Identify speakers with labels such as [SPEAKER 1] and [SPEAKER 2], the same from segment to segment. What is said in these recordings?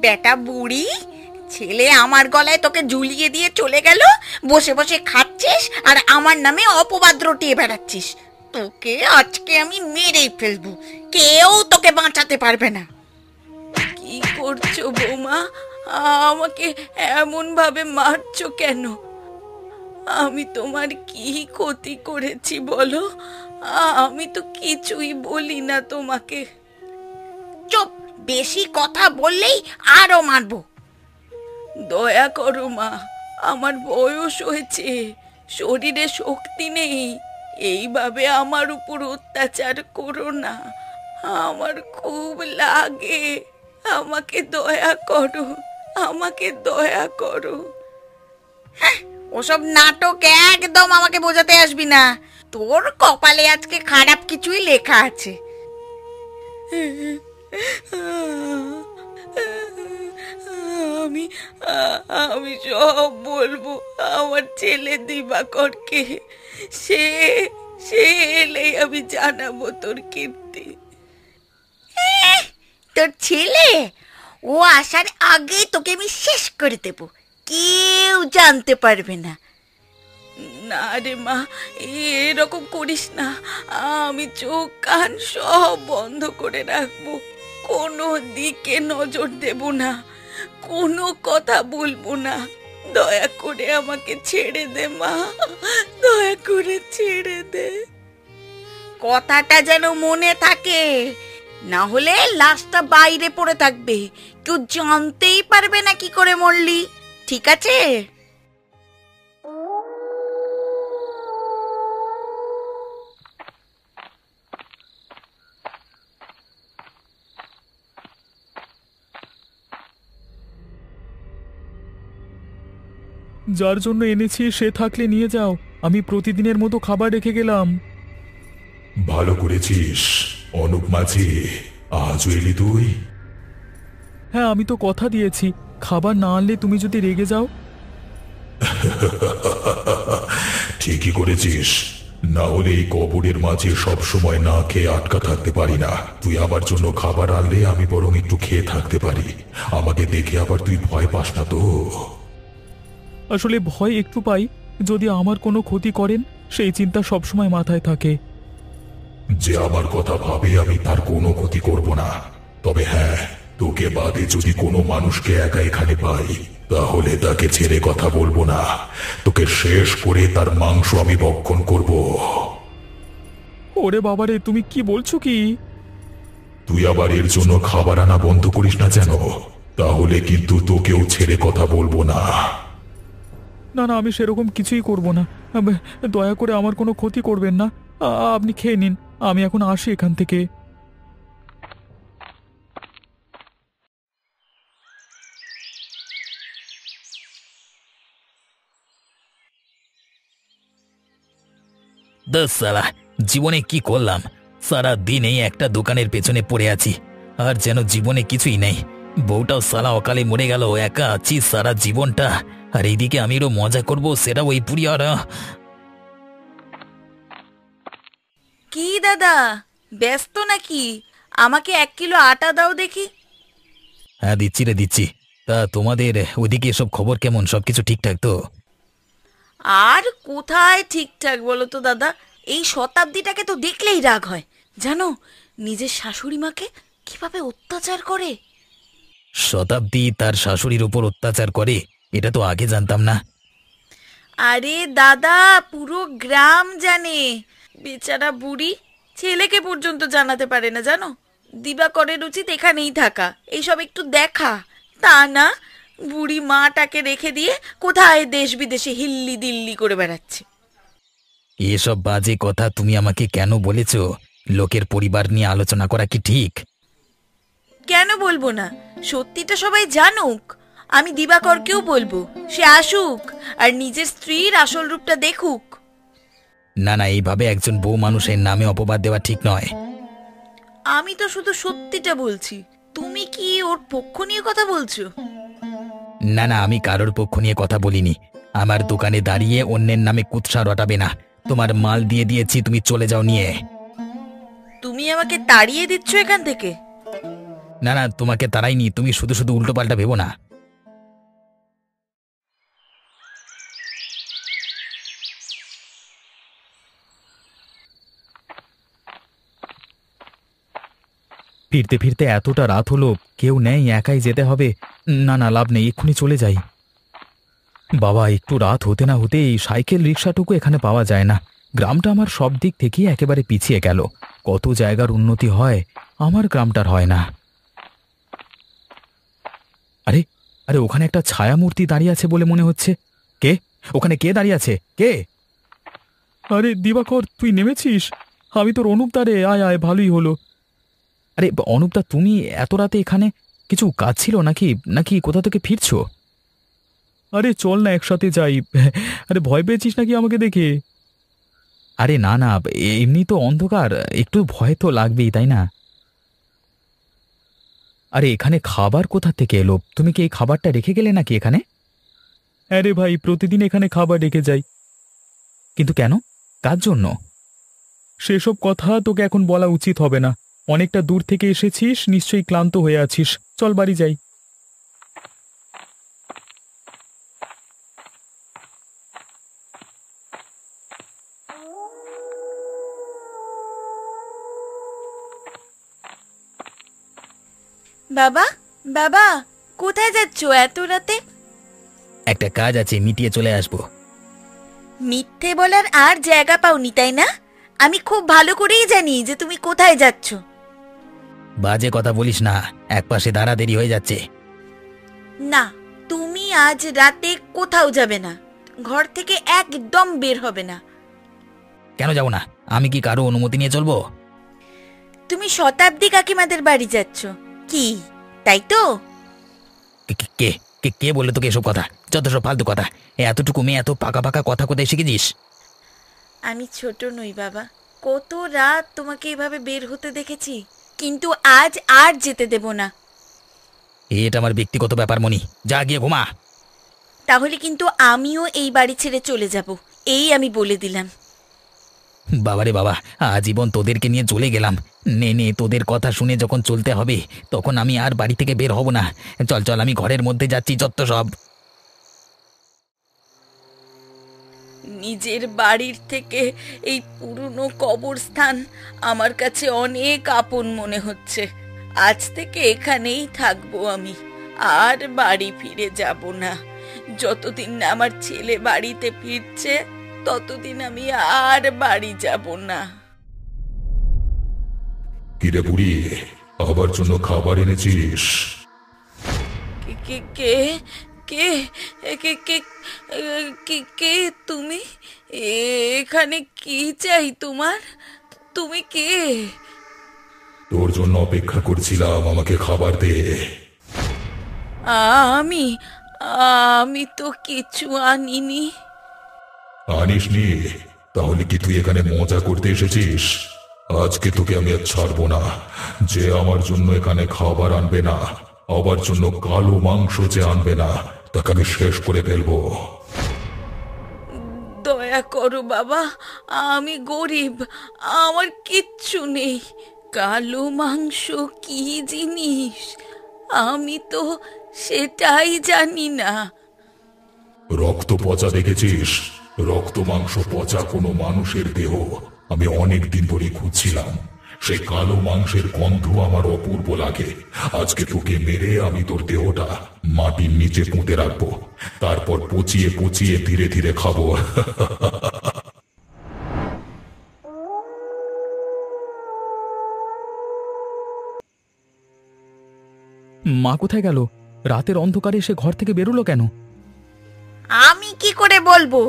[SPEAKER 1] বেটা বুড়ি, ছেলে আমার গলায় তোকে ঝুলিয়ে দিয়ে চলে গেল, বসে বসে খাচ্ছিস আর আমার নামে অপবাদ রটিয়ে বেড়াচ্ছিস। তোকে আজকে আমি মেরেই ফেলবো, কেউ তোকে বাঁচাতে পারবে না। কি করছো বৌমা? আমাকে এমন ভাবে মারছো কেন? আমি তোমার কি ক্ষতি করেছি বলো? আমি তো কিছুই বলি না তোমাকে। চুপ, বেশি কথা বললেই আরো মারবো। দয়া করো মা, আমার বয়স হয়েছে, শরীরে শক্তি নেই, এইভাবে আমার উপর অত্যাচার করো না, আমার খুব লাগে। আমাকে দয়া করো, আমাকে দয়া করো। হ্যাঁ, ওসব নাটক একদম আমাকে বোঝাতে আসবি না। তোর কপালে আজকে খারাপ কিছুই লেখা আছে। আমি আমি সব বলবো আমার ছেলে দিবাকরকে। সে সে এলেই আমি জানাবো তোর কীর্তি। তোর ছেলে ও আসার আগেই তোকে আমি শেষ করে দেব, কেউ জানতে পারবে না। না রে মা, এরকম করিস না। আমি চোখ কান সব বন্ধ করে রাখবো, কোনো দিকে নজর দেব না, কোনো কথা বলবো না। দয়া করে আমাকে ছেড়ে দে মা, দয়া করে ছেড়ে দে। কথাটা যেন মনে থাকে, না হলে লাশটা বাইরে পড়ে থাকবে, কেউ জানতেই পারবে না কি করে মরলি। ঠিক আছে?
[SPEAKER 2] যার জন্য এনেছি সে থাকলে নিয়ে যাও, আমি প্রতিদিনের মতো খাবার রেখে গেলাম।
[SPEAKER 3] ভালো করেছিস অনুপ মাঝি, আজও এলি তুই?
[SPEAKER 2] হ্যাঁ, আমি তো কথা দিয়েছি, খাবার না আনলে তুমি যদি রেগে যাও।
[SPEAKER 3] ঠিকই করেছিস, না হলে এই কবরের মাঝে সব সময় না খেয়ে আটকা থাকতে পারি না। তুই আমার জন্য খাবার আনলে আমি বরং একটু খেয়ে থাকতে পারি। আমাকে দেখে আবার তুই ভয় পাস না তো?
[SPEAKER 2] আসলে ভয় একটু পাই, যদি আমার কোনো ক্ষতি করেন সেই চিন্তা সবসময় মাথায় থাকে।
[SPEAKER 3] যে আমার কথা ভাবে আমি তার কোনো ক্ষতি করব না, তবে হ্যাঁ, তোকে বাদে যদি কোনো মানুষকে একা এখানে পাই তাহলে তাকে ছেড়ে কথা বলবো না, তোকে শেষ করে তার মাংস আমি ভক্ষণ করব।
[SPEAKER 2] ওরে বাবারে, তুমি কি বলছো কি?
[SPEAKER 3] তুই আবার এর জন্য খাবার আনা বন্ধ করিস না যেন, তাহলে কিন্তু তোকেও ছেড়ে কথা বলবো না।
[SPEAKER 2] না না, আমি সেরকম কিছুই করব না, দয়া করে আমার কোনো ক্ষতি করবেন না। আপনি খেয়ে নিন, আমি এখন আসি এখান থেকে।
[SPEAKER 4] সালা, জীবনে কি করলাম? সারা দিন এই একটা দোকানের পেছনে পড়ে আছি, আর যেন জীবনে কিছুই নেই। বউটাও সালা অকালে মরে গেল, একা আছি সারা জীবনটা, আর এইদিকে আমিও মজা করব সেটা ওই পুরি। আর
[SPEAKER 1] কি দাদা, ব্যস্ত নাকি? আমাকে 1 কিলো আটা দাও দেখি।
[SPEAKER 4] হ্যাঁ দিচ্ছি রে দিচ্ছি। তা তোমাদের ওদিকে সব খবর কেমন? সবকিছু ঠিকঠাক তো?
[SPEAKER 1] আর কোথায় ঠিকঠাক বলো তো দাদা, এই শতাব্দীটাকে তো দেখলেই রাগ হয়। জানো নিজের শাশুড়ি মাকে কিভাবে অত্যাচার করে?
[SPEAKER 4] শতাব্দী তার শাশুড়ির উপর অত্যাচার করে? এটা তো আগে জানতাম না।
[SPEAKER 1] আরে দাদা, পুরো গ্রাম জানে। বেচারা বুড়ি ছেলেকে পর্যন্ত জানাতে পারে না, জানো? দিবাকরের উচিত এখানেই থাকা, এইসব একটু দেখা। তা না, বুড়ি মাটাকে রেখে দিয়ে কোথায় দেশ বিদেশে হিল্লি দিল্লি করে বেড়াচ্ছে।
[SPEAKER 4] এসব বাজে কথা তুমি আমাকে কেন বলেছ? লোকের পরিবার নিয়ে আলোচনা করা কি ঠিক?
[SPEAKER 1] কেন বলবো না, সত্যিটা সবাই জানুক। আমি দিবাকরকেও বলবো সে আসুক আর নিজের স্ত্রীর আসল রূপটা দেখুক।
[SPEAKER 4] না না, এইভাবে একজন বউ মানুষের নামে অপবাদ দেওয়া ঠিক নয়।
[SPEAKER 1] আমি তো শুধু সত্যিটা বলছি, তুমি কি ওর পক্ষ নিয়ে কথা বলছো?
[SPEAKER 4] না না, আমি কারোর পক্ষ নিয়ে কথা বলিনি। আমার দোকানে দাঁড়িয়ে অন্যের নামে কুৎসা রটাবে না। তোমার মাল দিয়ে দিয়েছি, তুমি চলে যাও নিয়ে।
[SPEAKER 1] তুমি আমাকে তাড়িয়ে দিচ্ছ এখান থেকে?
[SPEAKER 4] না না, তোমাকে তাড়াইনি, তুমি শুধু শুধু উল্টো পাল্টা ভেবো না। ফিরতে ফিরতে এতটা রাত হলো, কেউ নেই, একাই যেতে হবে। না না, লাভ নেই, এক্ষুনি চলে যাই। বাবা, একটু রাত হতে না হতেই সাইকেল রিক্সাটুকু এখানে পাওয়া যায় না। গ্রামটা আমার সব দিক থেকেই একেবারে পিছিয়ে গেল। কত জায়গার উন্নতি হয়, আমার গ্রামটার হয় না। আরে আরে, ওখানে একটা ছায়ামূর্তি দাঁড়িয়ে আছে বলে মনে হচ্ছে। কে ওখানে? কে দাঁড়িয়ে আছে? কে?
[SPEAKER 2] আরে দিবাকর, তুই নেমেছিস? আমি তোর অনুপদা রে, আয় আয়, ভালোই হলো।
[SPEAKER 4] আরে অনুপদা, তুমি এত রাতে এখানে? কিছু কাজ ছিল নাকি? নাকি কোথা থেকে ফিরছো?
[SPEAKER 2] আরে চল না, একসাথে যাই। আরে ভয় পেয়েছিস নাকি আমাকে দেখে?
[SPEAKER 4] আরে না না, এমনি তো অন্ধকার, একটু ভয় তো লাগবেই, তাই না? আরে এখানে খাবার কোথা থেকে এলো? তুমি কি এই খাবারটা রেখে গেলে নাকি এখানে?
[SPEAKER 2] আরে ভাই, প্রতিদিন এখানে খাবার রেখে যাই।
[SPEAKER 4] কিন্তু কেন? কার জন্য?
[SPEAKER 2] সেসব কথা তোকে এখন বলা উচিত হবে না। অনেকটা দূর থেকে এসেছিস, নিশ্চয়ই ক্লান্ত হয়ে আছিস। চল বাড়ি যাই।
[SPEAKER 1] বাবা, বাবা, কোথায় যাচ্ছ এত রাতে?
[SPEAKER 4] একটা কাজ আছে, মিটিয়ে চলে আসবো।
[SPEAKER 1] মিথ্যে বলার আর জায়গা পাওনি, তাই না? আমি খুব ভালো করেই জানি যে তুমি কোথায় যাচ্ছ।
[SPEAKER 4] বাজে কথা বলিস না, একপাশে দাঁড়া, দেরি হয়ে যাচ্ছে।
[SPEAKER 1] না, তুমি আজ রাতে কোথাও যাবে না। ঘর থেকে একদম বের হবে না।
[SPEAKER 4] কেন যাব না? আমি কি কারো অনুমতি নিয়ে চলবো?
[SPEAKER 1] তুমি শতাব্দী কাকিমাদের বাড়ি যাচ্ছ কি, তাই তো?
[SPEAKER 4] কে কে কে কে বললো তোকে এসব কথা? যত সব ফালতু কথা। এতটুকু মেয়ে এত পাকা পাকা কথা কোথায় শিখেছিস?
[SPEAKER 1] আমি ছোট নই বাবা, কত রাত তোমাকে এভাবে বের হতে দেখেছি, কিন্তু আজ আর যেতে দেব না।
[SPEAKER 4] এটা আমার ব্যক্তিগত ব্যাপার মনি, যা গিয়ে ঘুমা।
[SPEAKER 1] তাহলে কিন্তু আমিও এই বাড়ি ছেড়ে চলে যাব, এই আমি বলে দিলাম।
[SPEAKER 4] বাবারে বাবা, আজীবন তোদেরকে নিয়ে চলে গেলাম। নে নে, তোদের কথা শুনে যখন চলতে হবে, তখন আমি আর বাড়ি থেকে বের হব না। চল চল, আমি ঘরের মধ্যে যাচ্ছি, যত সব।
[SPEAKER 1] নিজের বাড়ির থেকে এই পুরনো কবরস্থান আমার কাছে অনেক আপন মনে হচ্ছে। আজ থেকে এখানেই থাকবো আমি, আর বাড়ি ফিরে যাব না। যতদিন না আমার ছেলে বাড়িতে ফিরছে, ততদিন আমি আর বাড়ি যাব না।
[SPEAKER 3] কিরে বুড়ি, আবার জন্য খাবার এনেছিস?
[SPEAKER 1] কে কে কে কে কে কে কে তুমি? এখানে কি চাই তোমার? তুমি কে?
[SPEAKER 3] তোর জন্য অপেক্ষা করছিলাম, আমাকে খাবার দে।
[SPEAKER 1] আমি আমি তো কিছু আনিনি।
[SPEAKER 3] আনিসনি? তাহলে কি তুই এখানে মজা করতে এসেছিস? আজকে তোকে আমি আর ছাড়বো না। যে আমার জন্য এখানে খাবার আনবে না, আবার জন্য কালো মাংস যে আনবে না, তাকে আমি শেষ করে ফেলবো।
[SPEAKER 1] দয়া করো বাবা, আমি গরিব, আমার কিচ্ছু নেই। কালো মাংস কি জিনিস আমি তো সেটাই জানি না।
[SPEAKER 3] রক্ত পচা দেখেছিস? রক্ত মাংস পচা কোনো মানুষের দেহ আমি অনেক দিন ধরে খুঁজছিলাম। সেই কালো মাংসের গন্ধ আমার অপূর্ব লাগে। আজকে তোকে মেরে আমি তোর দেহটা মাটির নিচে পুঁতে রাখবো, তারপর পচিয়ে পচিয়ে ধীরে ধীরে খাবো।
[SPEAKER 2] মা কোথায় গেল? রাতের অন্ধকারে সে ঘর থেকে বেরোলো কেন?
[SPEAKER 1] আমি কি করে বলবো?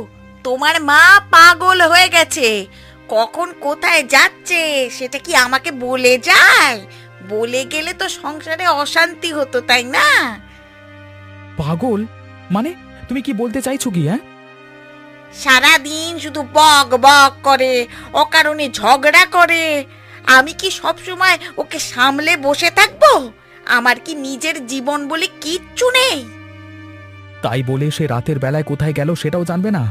[SPEAKER 1] তোমার মা পাগল হয়ে গেছে। কখন কোথায় যাচ্ছে সেটা কি আমাকে বলে যায়? বলে গেলে তো সংসারে অশান্তি হতো, তাই না?
[SPEAKER 2] পাগল মানে? তুমি কি বলতে চাইছো কি? হ্যাঁ,
[SPEAKER 1] সারাদিন শুধু বক বক করে, অকারণে ঝগড়া করে। আমি কি সব সময় ওকে সামলে বসে থাকবো? আমার কি নিজের জীবন বলে কিচ্ছু নেই?
[SPEAKER 2] তাই বলে সে রাতের বেলায় কোথায় গেল সেটাও জানবে না?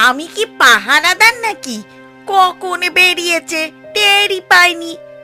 [SPEAKER 1] আমি কি পাহারাদার নাকি? কখন বেরিয়েছে টেরই পাইনি।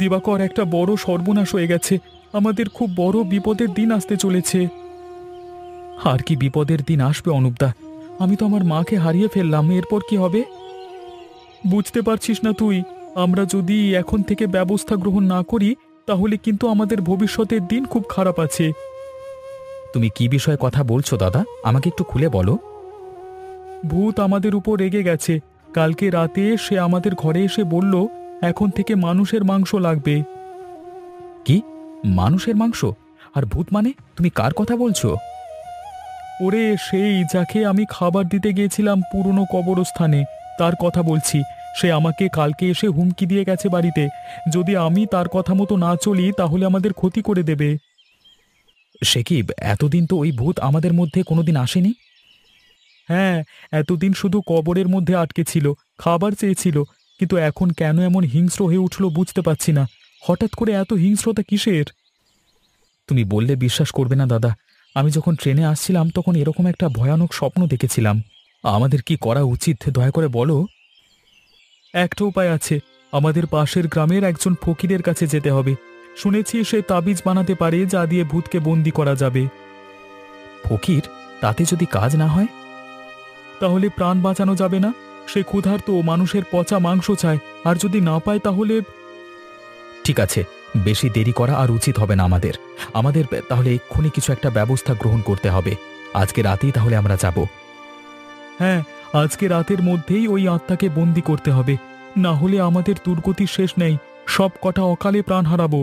[SPEAKER 2] দিবাকর, একটা বড় সর্বনাশ হয়ে গেছে। আমাদের খুব বড় বিপদের দিন আসতে চলেছে। আর কি বিপদের দিন আসবে অনুপদা? আমি তো আমার মাকে হারিয়ে ফেললাম, এরপর কি হবে? বুঝতে পারছিস না তুই? আমরা যদি এখন থেকে ব্যবস্থা গ্রহণ না করি তাহলে কিন্তু আমাদের ভবিষ্যতের দিন খুব খারাপ আছে। তুমি কি বিষয়ে কথা বলছো দাদা, আমাকে একটু খুলে বলো। ভূত আমাদের উপর রেগে গেছে। কালকে রাতে সে আমাদের ঘরে এসে বলল এখন থেকে মানুষের মাংস লাগবে। কি? মানুষের মাংস? আর ভূত মানে? তুমি কার কথা বলছো? ওরে, সেই যাকে আমি খাবার দিতে গিয়েছিলাম পুরনো কবরস্থানে, তার কথা বলছি। সে আমাকে কালকে এসে হুমকি দিয়ে গেছে বাড়িতে, যদি আমি তার কথা মতো না চলি তাহলে আমাদের ক্ষতি করে দেবে। সে কি, এতদিন তো ওই ভূত আমাদের মধ্যে কোনোদিন আসেনি? হ্যাঁ, এতদিন শুধু কবরের মধ্যে আটকে ছিল, খাবার চেয়েছিল, কিন্তু এখন কেন এমন হিংস্র হয়ে উঠল বুঝতে পারছি না। হঠাৎ করে এত হিংস্রতা কিসের? তুমি বললে বিশ্বাস করবে না দাদা, আমি যখন ট্রেনে আসছিলাম তখন এরকম একটা ভয়ানক স্বপ্ন দেখেছিলাম। আমাদের কি করা উচিত দয়া করে বলো। একটা উপায় আছে, আমাদের পাশের গ্রামের একজন ফকিরের কাছে যেতে হবে। শুনেছি সে তাবিজ বানাতে পারে যা দিয়ে ভূতকে বন্দি করা যাবে। ফকির? তাতে যদি কাজ না হয়? তাহলে প্রাণ বাঁচানো যাবে না। সে ক্ষুধার্ত, মানুষের পচা মাংস চায়, আর যদি না পায় তাহলে। ঠিক আছে, বেশি দেরি করা আর উচিত হবে না আমাদের। তাহলে এক্ষুনি কিছু একটা ব্যবস্থা গ্রহণ করতে হবে। আজকে রাতেই তাহলে আমরা যাব। হ্যাঁ, আজকে রাতের মধ্যেই ওই আত্মাকে বন্দি করতে হবে, না হলে আমাদের দুর্গতির শেষ নেই। সব কটা অকালে প্রাণ হারাবো।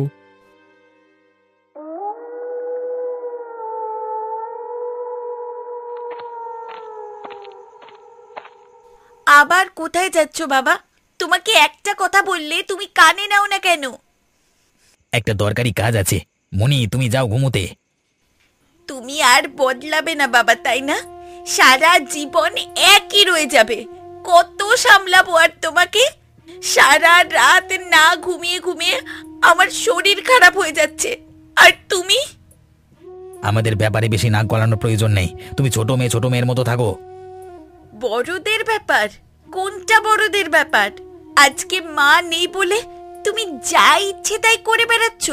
[SPEAKER 5] আবার কোথায় যাচ্ছ বাবা? তোমাকে একটা কথা বললে তুমি কানে নাও না কেন?
[SPEAKER 4] একটা দরকারি কাজ আছে, মনি তুমি যাও ঘুমোতে।
[SPEAKER 5] তুমি আর বদলাবে না বাবা, তাই না? সারা জীবন একই রয়ে যাবে। কত সামলাবো আর তোমাকে? সারা রাত না ঘুমিয়ে ঘুমিয়ে আমার শরীর খারাপ হয়ে যাচ্ছে, আর তুমি?
[SPEAKER 4] আমাদের ব্যাপারে বেশি নাক গলানোর প্রয়োজন নেই, তুমি ছোট মেয়ের মতো থাকো।
[SPEAKER 5] বড়দের ব্যাপার? কোনটা বড়দের ব্যাপার? আজকে মা নেই বলে তুমি যা ইচ্ছে তাই করে বেড়াচ্ছ।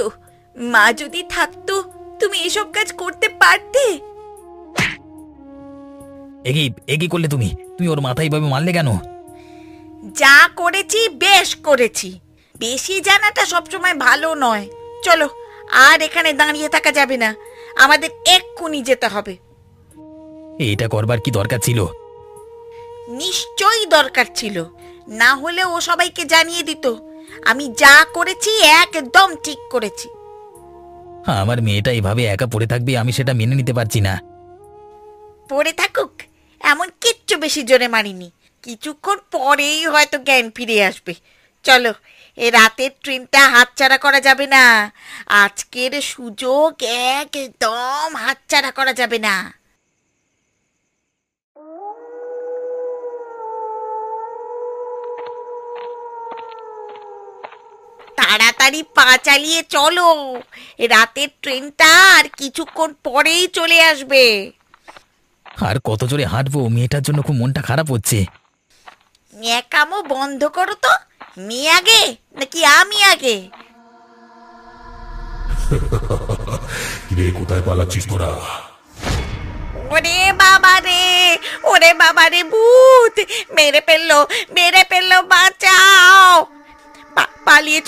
[SPEAKER 5] মা যদি থাকতো তুমি এসব কাজ করতে পারতে?
[SPEAKER 4] এগি করলে তুমি ওর মাথায় ভাবে মারলে কেন?
[SPEAKER 5] যা করেছি বেশ করেছি। বেশি জানাটা সবসময় ভালো নয়। চলো, আর এখানে দাঁড়িয়ে থাকা যাবে না, আমাদের এক্ষুনি যেতে হবে।
[SPEAKER 4] এটা করবার কি দরকার ছিল?
[SPEAKER 5] নিশ্চয়ই দরকার ছিল, না হলে ও সবাইকে জানিয়ে দিত। আমি যা করেছি একদম ঠিক করেছি।
[SPEAKER 4] আমার মেয়েটা এভাবে একা পড়ে থাকবে, আমি সেটা মেনে নিতে পারছি না।
[SPEAKER 5] পড়ে থাকুক, এমন কিচ্ছু বেশি জোরে মারিনি। কিছুক্ষণ পরেই হয়তো জ্ঞান ফিরে আসবে। চলো, এ রাতের ট্রেনটা হাতছাড়া করা যাবে না। আজকের সুযোগ একদম হাতছাড়া করা যাবে না। তাড়াতাড়ি পা চালিয়ে চলো, রাতের ট্রেনটা আর কিছুক্ষণ পরেই চলে আসবে।
[SPEAKER 4] আর কত জোরে হাঁটবো? মেয়েটার জন্য খুব মনটা খারাপ হচ্ছে।
[SPEAKER 5] ন্যাকামো বন্ধ করো তো। মেয়ে আগে নাকি আমি আগে?
[SPEAKER 3] রে, কোথায় পালাচ্ছিস তোরা?
[SPEAKER 5] ওরে বাবা রে, ওরে বাবা রে, ভূত মেরে ফেললো, বাঁচাও। পালিয়ে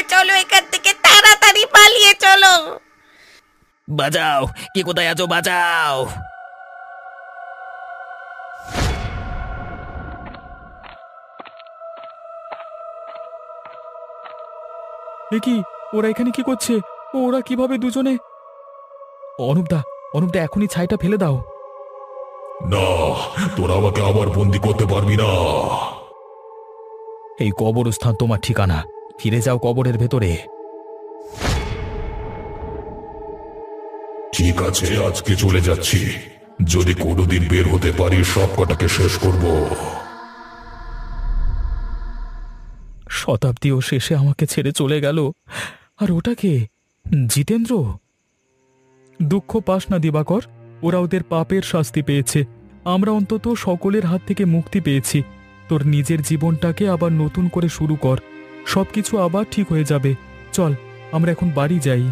[SPEAKER 5] চলো এখান থেকে, তাড়াতাড়ি পালিয়ে চলো।
[SPEAKER 4] বাঁচাও, কে কোথায় আছো? বাঁচাও।
[SPEAKER 2] এ কি, ওরা এখানে কি করছে? ওরা কিভাবে দুজনে? অনুপদা, এখনই ছাইটা ফেলে দাও।
[SPEAKER 3] না, তোরা আমাকে আবার বন্দি করতে পারবি না।
[SPEAKER 2] এই কবরস্থান তোমার ঠিকানা, ফিরে যাও কবরের ভেতরে।
[SPEAKER 3] ঠিক আছে, আজকে চলে যাচ্ছি। যদি কোনোদিন বের হতে পারি সব কটাকে শেষ করব।
[SPEAKER 2] শতাব্দীও শেষে আমাকে ছেড়ে চলে গেল। আর ওটাকে জিতেন্দ্র। দুঃখ পাস না দিবাকর, ওরা ওদের পাপের শাস্তি পেয়েছে। আমরা অন্তত সকলের হাত থেকে মুক্তি পেয়েছি। তোর নিজের জীবনটাকে আবার নতুন করে শুরু কর। সবকিছু আবার ঠিক হয়ে যাবে। চল আমরা এখন বাড়ি যাই।